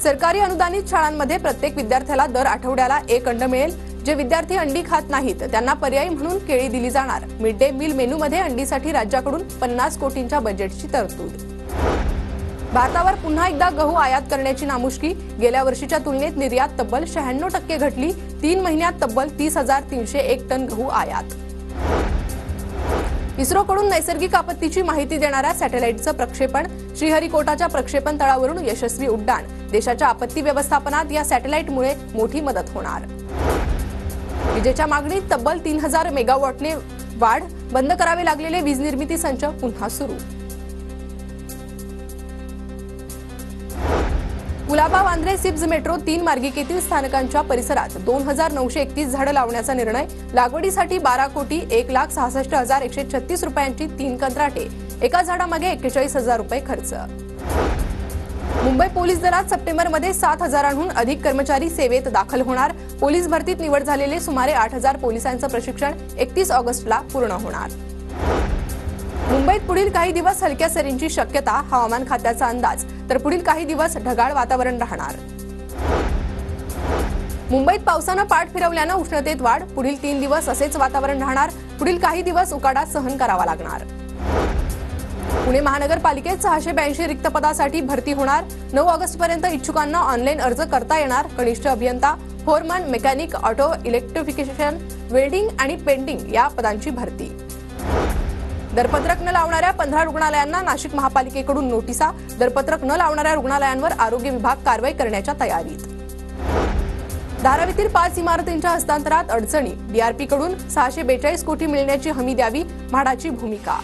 सरकारी अनुदानित शाळांमध्ये प्रत्येक विद्यार्थ्याला दर आठवड्याला एक अंड मिळेल। जे विद्यार्थी अंडी खात नाहीत त्यांना पर्यायी म्हणून केळी दिली जाणार। मिड डे मील मेनूमध्ये अंडीसाठी राज्याकडून 50 कोटींच्या बजेटची तरतूद। भारतावर पुन्हा एकदा गहू आयात करण्याची नामुष्की। गेल्या वर्षीच्या तुलनेत निर्यात तब्बल 96% घटली। 3 महिन्यात तब्बल 30,301 टन गहू आयात। इस्रोकडून नैसर्गिक आपत्तीची माहिती देणाऱ्या सॅटेलाइटचं प्रक्षेपण। श्रीहरिकोटाच्या प्रक्षेपण तळावरून यशस्वी उड्डाण। देशाच्या आपत्ती व्यवस्थापनात या सॅटेलाइटमुळे मोठी मदत होणार। विजेच्या मागणीत तब्बल 3000 मेगावॉटने वाढ। बंद करावे लागलेले वीज निर्मिती संच पुन्हा सुरू। कुलाबा वांद्रे सिप्झ मेट्रो 3 मार्गिकेतील स्थानकांच्या परिसरात 2931 झाडं लावण्याचा निर्णय। लागवडीसाठी 12 कोटी 1,66,136 रुपयांची 3 कंत्राटे। एका झाडामागे 41,000 रुपये खर्च। मुंबई पोलीस दलात सप्टेंबरमध्ये 7,000हून अधिक कर्मचारी सेवेत दाखल होणार। पोलीस भरतीत निवड झालेले सुमारे 8,000 पोलिसांचं प्रशिक्षण 31 ऑगस्टला पूर्ण होणार। मुंबईत पुढील काही दिवस हलक्या सरींची शक्यता। हवामान खात्याचा अंदाज। तर पुढील काही दिवस ढगाळ वातावरण राहणार। मुंबईत पावसानं पाठ फिरवल्यानं उष्णतेत वाढ। पुढील 3 दिवस असेच वातावरण राहणार। पुढील काही दिवस उकाडा सहन करावा लागणार। पुणे महानगरपालिकेत 682 रिक्त पदासाठी भरती होणार। 9 ऑगस्टपर्यंत इच्छुकांना ऑनलाईन अर्ज करता येणार। कनिष्ठ अभियंता, Foreman, mechanic, auto electrification, welding आणि पेंटिंग या पदांची भरती। दरपत्रक न लावणाऱ्या 15 रुग्णालयांना नाशिक महापालिकेकडून नोटिसा। दरपत्रक न लावणाऱ्या रुग्णालयांवर आरोग्य विभाग कारवाई करण्याच्या तयारीत। धारावीतील 5 इमारतींच्या हस्तांतरात अडचणी। डीआरपी कडून 642 कोटी मिळण्याची हमी द्यावी, म्हाडाची भूमिका।